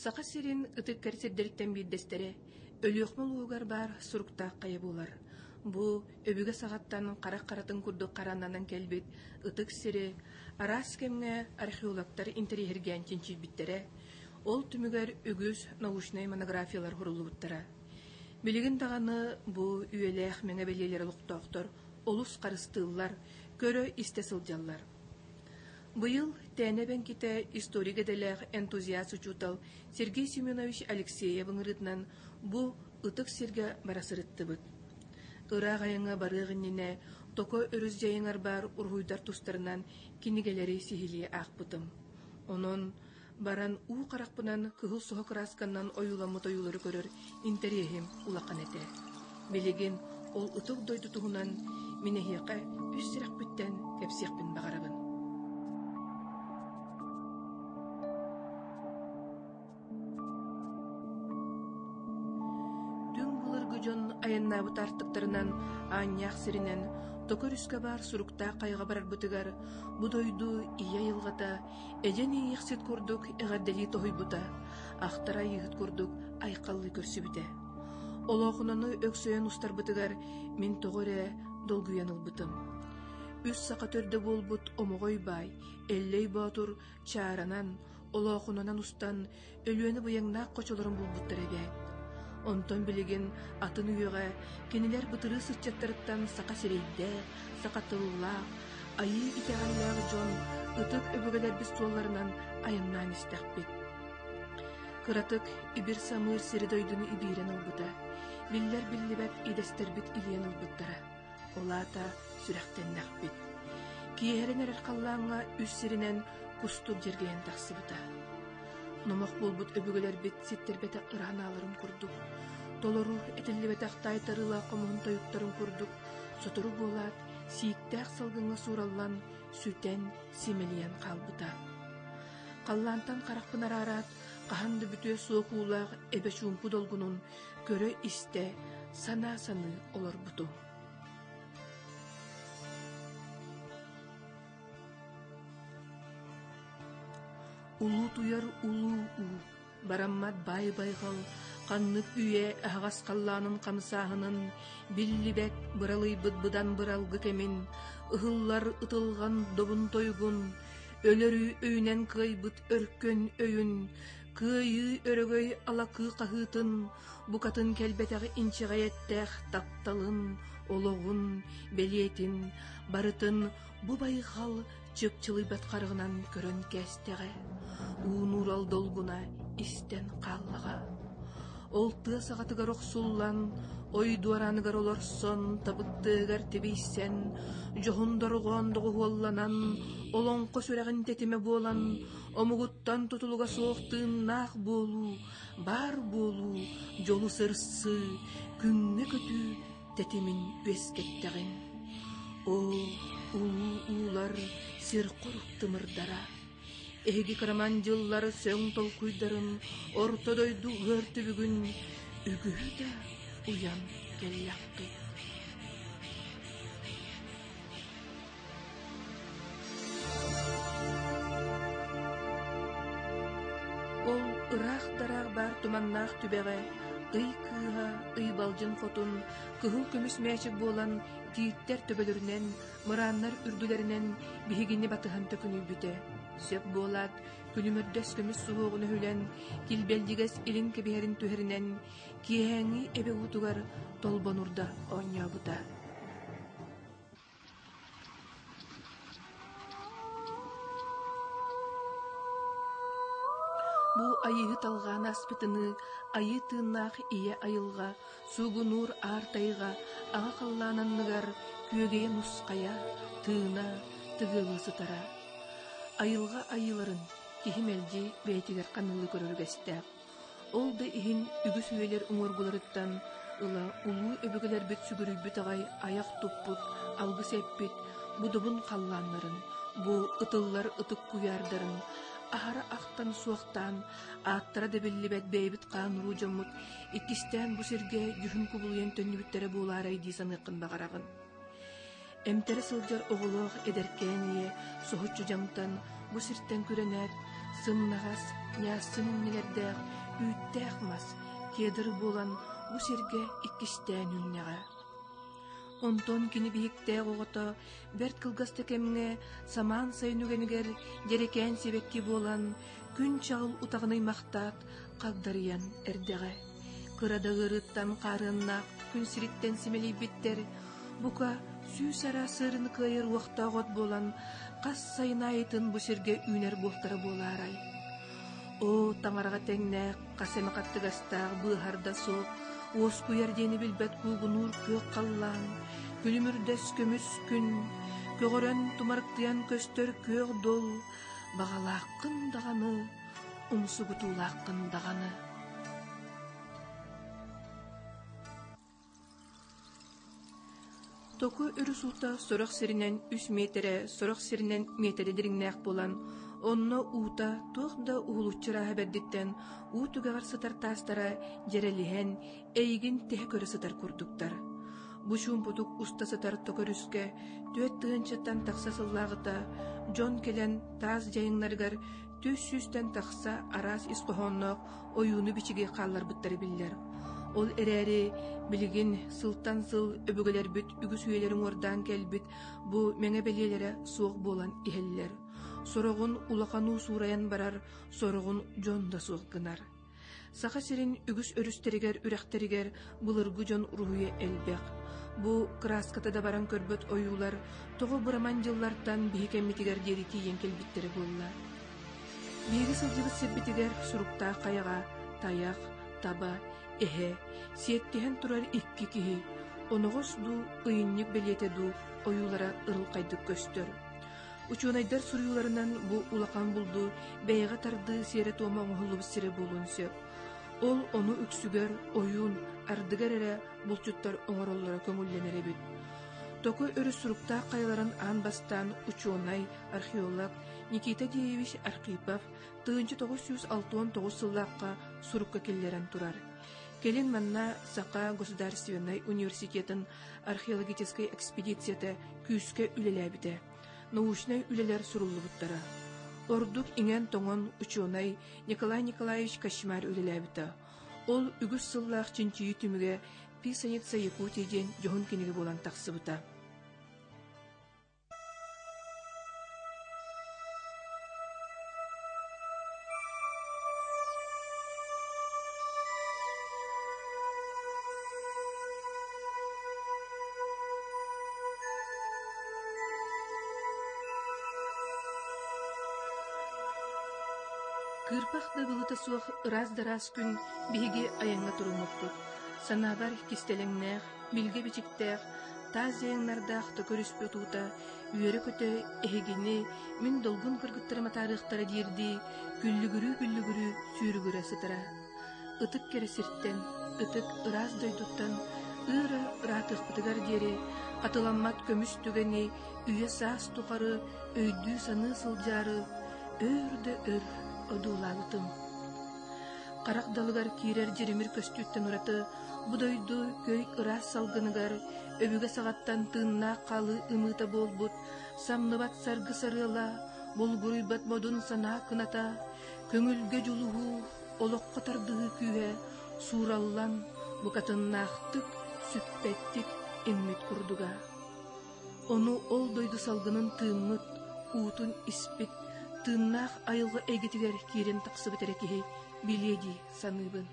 Сақа сирин ытык кәрсердеріктен бейдестере, өліөкміл уғар бар сұруқтақ қайы болар. Бұ өбігі сағаттан қарақ-қаратын күрді қарананан кәлбет ытык сири арас кемге археологтар интерьерген тенчил биттере, ол түмігер үгіз научный монографиялар хұрылы бұттара. Білігін тағаны бұ үйелех мәңе белелері лұқтақтар, олус қарыстылар, көрі истесілдялар. Быйыл тәнебен ките история делех энтузиаст учутал Сергей Семенович Алексеевың ырытынан бу ытык сирге барасырытты быт. Ырак айыңа барығыннене токо өрүз жайыңар бар ургуйдар тустарынан кинигелери сихили ақпытым. Онон баран уу қарақпынан кыгыл соғы красканнан оюламы тоюлары көрір интерьехим улақан эте. Билеген ол ытык дойду туғынан минехеқа үс сирак бүттен кепсиякпин бағарабын. Айыннабыт артықтарынан аньяқ сиринен токор үске бар сурукта қайға барар бұтығар бұдойду ия йылғата әжен ейіқсет көрдік әғардели тохой бұта ақтара егіт көрдік айқаллы көрсі біте. Олоғынаны өксөйен ұстар бұтығар мен тоғыре долгуяныл бұтым. Үс сақа төрді бол бұт омығой бай, әллей батыр чаранан, олоғынанан ұстан өлуені бұяңнақ қочылырын бұл бұттар әбе. Онтон билеген атын үйеға кенелер бұтыры сырчаттарыттан сақа серейді, сақа тылла, айы итеғаллағы жон ытык өбігелер біз туаларынан айымнан істәқ бет. Кыратык ибір самыр середойдыны ибирен ұлбыта, биллер биллибәт идестер бит илиен ұлбыттара, олата сүрәқтеннәқ бет. Киехерен әрір қаллаңа үс серінен кустук жергейен тақсы бұта. Номақ болбут өбігілер бет сеттер бәті ырағаналарын күрдік. Толору әтілі бәті ақтай тарыла қомығын тойыттарын күрдік. Сотыру болат, сиіктәқ салғыңа сураллан, сүтен, семелиян қалбыта. Қаллантан қарақпын арарат, қағанды бүтө соқулақ әбе шумпу долгунун, көрі істе, сана-саны олар бұту. Улу туяр улу бараммат бай-байгал, қаннып үйе ағас қалланын қамсағынын, биллибәк бұралый бұд-бұдан бұралғы кемін, ұғыллар ұтылған добын тойгун, өлөрі өйнен кый бұд өркөн өйін, күйі өрігөй ала күй қағытын, бұқатын кәлбетағы инчіғайеттәқ тапталын, олығын, белетін, барытын, бұ байгал чөпчылый батқарығынан көрін кәстеғі, уынурал долгуна истен қаллыға. Олты сағатыгар оқсуллан, ой дуаранығар оларсон, табыттығар тебейсен, жоғындар оғандығы ғолланан, олонқы сүрәғін тетеме болан, омығыттан тұтылыға соқтың нақ болу, бар болу, жолы сырсы, күнне көтü тетемін өскеттәғін. О, улар сир қорықтымырдара. Эги караман жыллары сөң тол куйдарын, ортодойду өрті бүгін, үгіді уян келлаққы. Ол ырақ-дарақ бар туманнақ түбеғі, ый кыға, ый балжын қотын, кыгыл көміс мәшік болан, тиіттер төбелерінен, мұраннар үрділерінен, бігігіне батыған төкіні бүте. Сөп болат, күнімірдөс көміс суғығыны хүлен, килбелдігес илін кеберін түхерінен, киәңі әбе ұтығар толбанурда оңя бұта. Бұ айығы талған аспытыны, айы тыыннақ ие айылға, суғы нұр артайға, аға қаллананныгар, күйегейе нұсқая, тыына, тығылы сытара. Айылға айыларын, тихимелді бәйтігер қанылы көріргәстәп. Ол да ихин үгіс үйелер ұңырғыларыттан, ұла ұлы өбігілер бет сүгірі бүтағай аяқ тұппыт, алғы сәппет, бұдыбын қалланларын, бұ ұтылар ұтық күйардарын, ахара ақтан суақтан, аттара дәбелі бәт бәйбіт қаныру жамыт, иккістен бұ серге жүхін күбілген төнні бүттері болар айдисан ұқын бағарағын. Эмтері сылжар оғылық эдеркение, соғытчу жаңтан, бұ сірттен күренәт, Сымнағас, нясының нелердәқ, үйттәқ мас, кедір болан, bu serge ikkiştән үннәғә. Онтон кини биһиктәк оғыта, бәрт кылгаста кемне, саман сайнугенігер, дерекән себекки болан, күн чағыл утағыны мақтат, қағдарыян әрдәғә. Кырада ғырыттан қарыннақ, күн сириттен семелей биттер, бука сүйс ара сырын кайыр уақта ғот болан, қас сайнайытын bu серге үнер болтары боларай. О, таңараға тәңнәк, қасемі қаттығастақ, бұғарда соқ, ос күйердені білбәт күгінур көк қаллан, күлімірдәс көміс күн, көғырен тұмарықтыян көстер көк дол, бағалаққын дағаны, ұмсы күтулаққын дағаны. Току үрі сута сорық сиринен 3 метре, сорық сиринен метре диріңнәк болан, онно ута тоқда уғылучыра хабердеттен уутугағар сытар тастара жереліхен эйгін теhe көрі сытар күрдіктар. Бұшуын бұдық уста сытар токөрүске төет тығынчаттан тақса сыллағыта, Джон келен таз жайыңларғар 400-тен тақса арас исқоғоннық ойуыны бичіге қаллар бұттары білдер. Ол әрәрі білігін сылтан сыл өбігілер бүт, үгіс үйелерін ордан кәлбіт, бұ мәңе белелері соқ болан ихелілер. Сорогун улакану сураян барар, сорогун жонда суғгынар. Сақа сирин үгіс өрістерігер, үрәқтерігер, бұлыргы жон руhuya әлбәқ. Бұ краската да баран көрбөт ойулар, тоғы бұраман жыллартан бейкемметігер дері тиен келбіттері болла. Бейгі сылжығы сербетігер сұруқта қаяға, таяқ, таба, эхе, сиеттеген тұрар икки кихи, оноғыз ду, ұйыннік белете ду, ойулара ырыл қайдық көстөр. Учунайдар суруюларынан бу улакан булду, бәйға тарды сире тома оңғылы сире болунсы. Ол оны үксүгер, ойун, ардыгар әрі бұлчуттар оңароллара көңілленері бүт. Току өрі сұрықта қайларын анбастан учунай, археолог Никита Деевич Архипов 1969 сыллаққа сұрыққа келлерін турар. Келен манна Сақа Государственный университетін археологической экспедицияты күйіске үлеләбіді. Научный үлелер суруллы буттара. Ордук инген тоңон учунай Николай Николаевич Кашмар үлеләбіті. Ол үгіс сыллақ чинчиyi түміге Писаница Якутияден жоғын кенеге болан тақсы бұта. Кырпақта бұлыта суық ыраз-дараз күн бейге аяңға тұрылмықпыд. Санабар кистелеңнәқ, білге бечіктәқ, таз аяңнардақ төкөріспе тута, үйері көті әйгені мен долғын кыргыттырма тарықтары дерді, күллігірі сүйрігірі сытыра. Үтік кересірттен, үтік ыраз дойдуттан, ыры ратық бұтығар дері, қатыламмат көміс түгені, үйе саас тұқары, өйді саны сылжары, өрді өр. Одулалытым. Қарақ далыгар кирер жеремір көстүттен ұраты, бұдойду көй ырас салғыныгар, өбігі сағаттан тынна қалы ымыта болбут, самныбат саргы сарыла, болғырыйбат модун сана кыната, көңілге жулуғу, олыққа тардығы күйе, сураллан, бұқатыннақтық, сүппеттік, эммет күрдуға. Оны ол дойду салғынын тыммыт, уутун испит, тыннақ айылғы әйгетігер керен тақсы бітірекеге биледи саныбын.